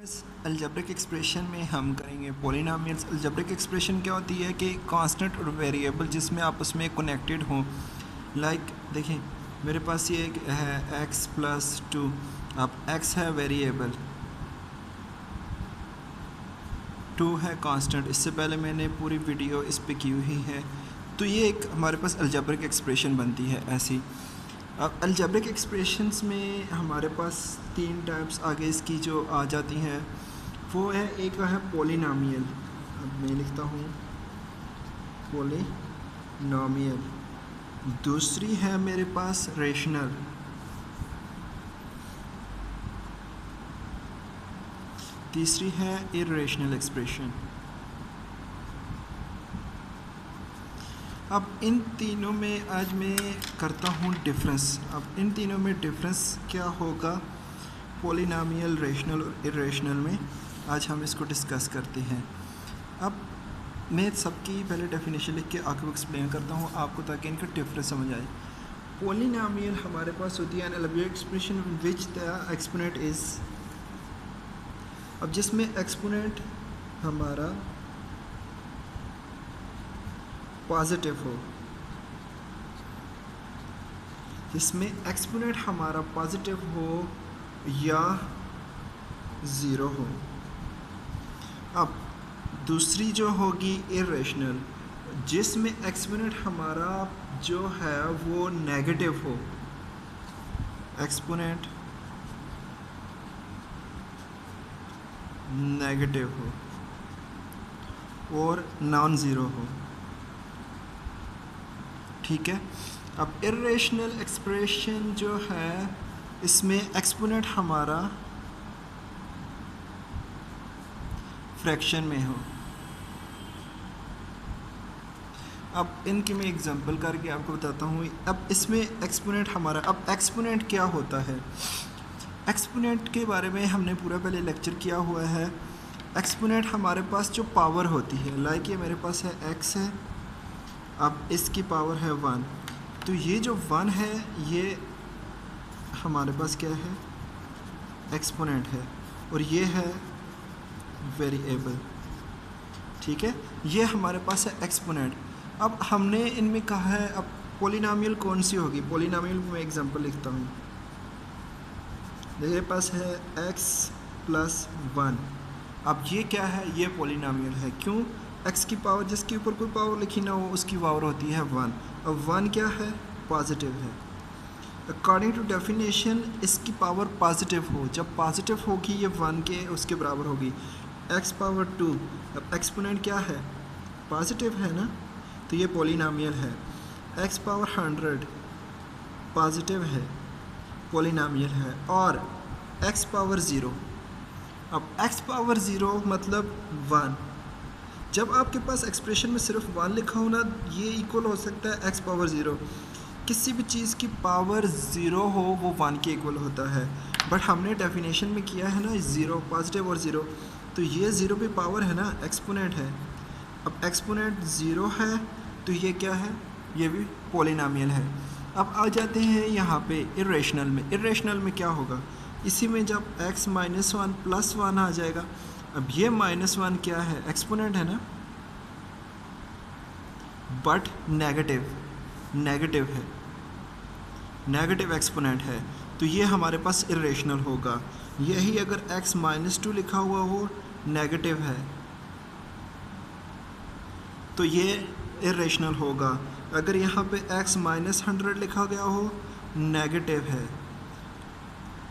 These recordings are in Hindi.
इस अलजेब्रिक एक्सप्रेशन में हम करेंगे पॉलिनोमियल्स। अलजेब्रिक एक्सप्रेशन क्या होती है कि कांस्टेंट और वेरिएबल जिसमें आपस में कनेक्टेड हों। लाइक देखें, मेरे पास ये एक है x+2। अब x है वेरिएबल, 2 है कांस्टेंट। इससे पहले मैंने पूरी वीडियो इस पे की हुई है। तो ये एक हमारे पास अलजेब्रिक एक्सप्रेशन बनती है ऐसी। अब अलजेब्रिक एक्सप्रेशंस में हमारे पास 3 टाइप्स आगे इसकी जो आ जाती हैं वो है, एक है पॉलिनोमियल। अब मैं लिखता हूँ पॉलिनोमियल। दूसरी है मेरे पास रेशनल। तीसरी है इर्रेशनल एक्सप्रेशन। अब इन तीनों में आज मैं करता हूँ डिफरेंस। अब इन तीनों में डिफरेंस क्या होगा पॉलिनोमियल, रेशनल और इर्रेशनल में, आज हम इसको डिस्कस करते हैं। अब मैं सबकी पहले डेफिनेशन लिख के आपको एक्सप्लेन करता हूँ आपको, ताकि इनका डिफरेंस समझ आए। पॉलिनोमियल हमारे पास होती है algebraic expression which the exponent is, अब जिसमें एक्सपोनेंट हमारा पॉजिटिव हो, जिसमें एक्सपोनेंट हमारा पॉजिटिव हो या ज़ीरो हो। अब दूसरी जो होगी इर्रेशनल, जिसमें एक्सपोनेंट हमारा जो है वो नेगेटिव हो, एक्सपोनेंट नेगेटिव हो और नॉन ज़ीरो हो। ठीक है। अब इर्रेशनल एक्सप्रेशन जो है इसमें एक्सपोनेंट हमारा फ्रैक्शन में हो। अब इनकी मैं एग्जांपल करके आपको बताता हूँ। अब इसमें एक्सपोनेंट हमारा, अब एक्सपोनेंट क्या होता है, एक्सपोनेंट के बारे में हमने पूरा पहले लेक्चर किया हुआ है। एक्सपोनेंट हमारे पास जो पावर होती है, लाइक ये मेरे पास है x है, अब इसकी पावर है 1, तो ये जो 1 है ये हमारे पास क्या है, एक्सपोनेंट है, और ये है वेरिएबल। ठीक है, ये हमारे पास है एक्सपोनेंट। अब हमने इनमें कहा है अब पॉलिनोमियल कौन सी होगी। पॉलिनोमियल को मैं एग्जांपल लिखता हूँ। मेरे पास है x+1। अब ये क्या है, ये पॉलिनोमियल है। क्यों? x की पावर, जिसके ऊपर कोई पावर लिखी ना हो उसकी पावर होती है 1। अब 1 क्या है, पॉजिटिव है। अकॉर्डिंग टू डेफिनेशन इसकी पावर पॉजिटिव हो, जब पॉजिटिव होगी ये 1 के उसके बराबर होगी। x⁻², अब एक्सपोनेंट क्या है, पॉजिटिव है ना, तो ये पॉलिनोमियल है। x⁻100 पॉजिटिव है, पॉलिनोमियल है। और x⁻0, अब x⁻0 मतलब 1। जब आपके पास एक्सप्रेशन में सिर्फ 1 लिखा हो ना, ये इक्वल हो सकता है x⁻0। किसी भी चीज़ की पावर 0 हो वो 1 के इक्वल होता है। बट हमने डेफिनेशन में किया है ना 0, पॉजिटिव और 0, तो ये 0 भी पावर है ना, एक्सपोनेंट है। अब एक्सपोनेंट 0 है तो ये क्या है, ये भी पॉलिनोमियल है। अब आ जाते हैं यहाँ पे इर्रेशनल में। इर्रेशनल में क्या होगा, इसी में जब x-1 +1 आ जाएगा। अब ये -1 क्या है, एक्सपोनेंट है ना, बट नेगेटिव है, नेगेटिव एक्सपोनेंट है, तो ये हमारे पास इर्रेशनल होगा। यही अगर x-2 लिखा हुआ हो, नेगेटिव है, तो ये इर्रेशनल होगा। अगर यहाँ पे x-100 लिखा गया हो, नेगेटिव है।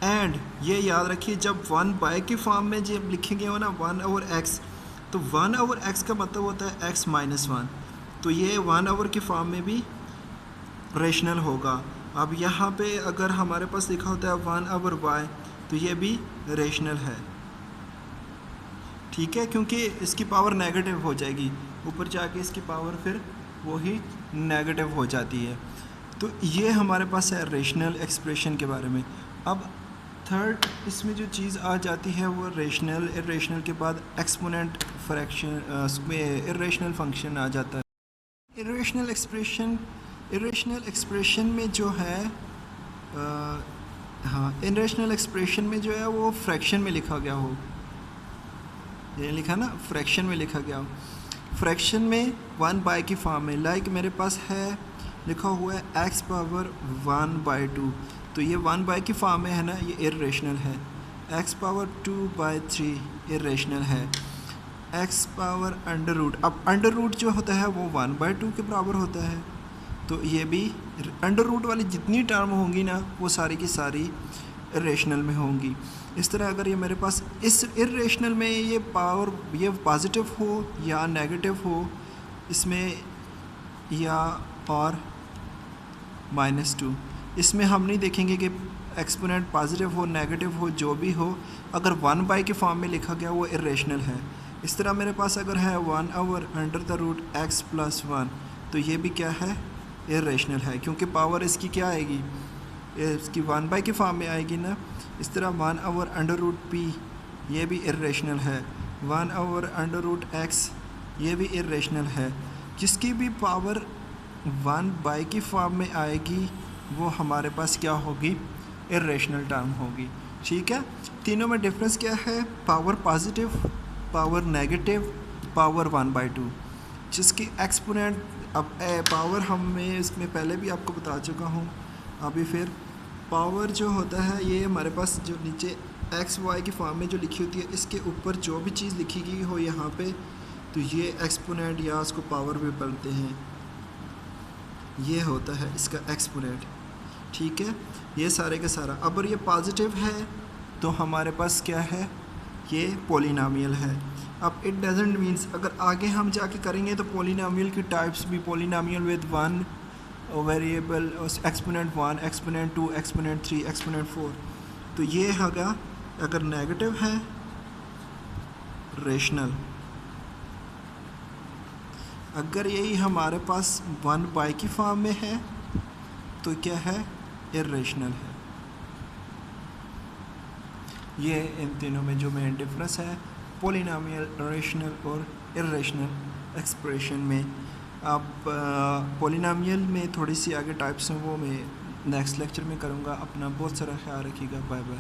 एंड ये याद रखिए, जब 1/, की फॉर्म में जब लिखेंगे हो ना 1/x, तो 1/x का मतलब होता है x-1, तो ये 1/, की फॉर्म में भी रेशनल होगा। अब यहाँ पे अगर हमारे पास लिखा होता है 1/y, तो ये भी रेशनल है। ठीक है, क्योंकि इसकी पावर नेगेटिव हो जाएगी, ऊपर जाके इसकी पावर फिर वही नेगेटिव हो जाती है। तो ये हमारे पास है रेशनल एक्सप्रेशन के बारे में। अब थर्ड इसमें जो चीज़ आ जाती है वो रेशनल। इर्रेशनल के बाद एक्सपोनेंट, फ्रैक्शन, उसमें इर्रेशनल फंक्शन आ जाता है। इर्रेशनल एक्सप्रेशन में जो है हाँ, इर्रेशनल एक्सप्रेशन में जो है वो फ्रैक्शन में लिखा गया हो, ये लिखा ना, फ्रैक्शन में लिखा गया हो। फ्रैक्शन में 1 बाय की फॉर्म में, लाइक मेरे पास है लिखा हुआ है x पावर 1/2, तो ये 1 बाय की फॉर्म में है ना, ये इर्रेशनल है। x पावर 2/3 इर्रेशनल है। x पावर अंडर रूट, अब अंडर रूट जो होता है वो 1/2 के बराबर होता है, तो ये भी अंडर रूट वाली जितनी टर्म होंगी ना वो सारी की सारी इर्रेशनल में होंगी। इस तरह अगर ये मेरे पास इस इर्रेशनल में ये पावर ये पॉजिटिव हो या नेगेटिव हो, इसमें या और -2, इसमें हम नहीं देखेंगे कि एक्सपोनेंट पॉजिटिव हो नेगेटिव हो जो भी हो, अगर 1 बाय के फॉर्म में लिखा गया वो इर्रेशनल है। इस तरह मेरे पास अगर है 1/√x + 1, तो ये भी क्या है, इर्रेशनल है, क्योंकि पावर इसकी क्या आएगी, इसकी 1 बाय के फॉर्म में आएगी ना। इस तरह 1/√p ये भी इर्रेशनल है, 1/√x ये भी इर्रेशनल है। जिसकी भी पावर 1 बाय की फॉर्म में आएगी वो हमारे पास क्या होगी, इर्रेशनल टर्म होगी। ठीक है, तीनों में डिफरेंस क्या है, power positive, power negative, power 1/2, जिसकी एक्सपोनेंट, अब पावर हमें इसमें पहले भी आपको बता चुका हूँ। अभी फिर पावर जो होता है ये हमारे पास जो नीचे एक्स वाई की फॉर्म में जो लिखी होती है, इसके ऊपर जो भी चीज़ लिखी गई हो यहाँ पे, तो ये एक्सपोनेंट या उसको पावर भी बोलते हैं, ये होता है इसका एक्सपोनेंट। ठीक है, ये सारे का सारा। अगर ये पॉजिटिव है तो हमारे पास क्या है, ये पॉलिनॉमियल है। अब इट डजेंट मीन्स, अगर आगे हम जाके करेंगे तो पॉलिनॉमियल की टाइप्स भी, polynomial with 1 variable, exponent 1, exponent 2, exponent 3, exponent 4, तो ये होगा अगर नेगेटिव है रेशनल, अगर यही हमारे पास 1 बाय की फॉर्म में है तो क्या है, इर्रेशनल है। ये इन तीनों में जो मेन डिफरेंस है पॉलिनॉमियल, रेशनल और इर्रेशनल एक्सप्रेशन में। अब पॉलिनॉमियल में थोड़ी सी आगे टाइप्स हैं वो मैं नेक्स्ट लेक्चर में करूँगा। अपना बहुत सारा ख्याल रखिएगा, बाय बाय।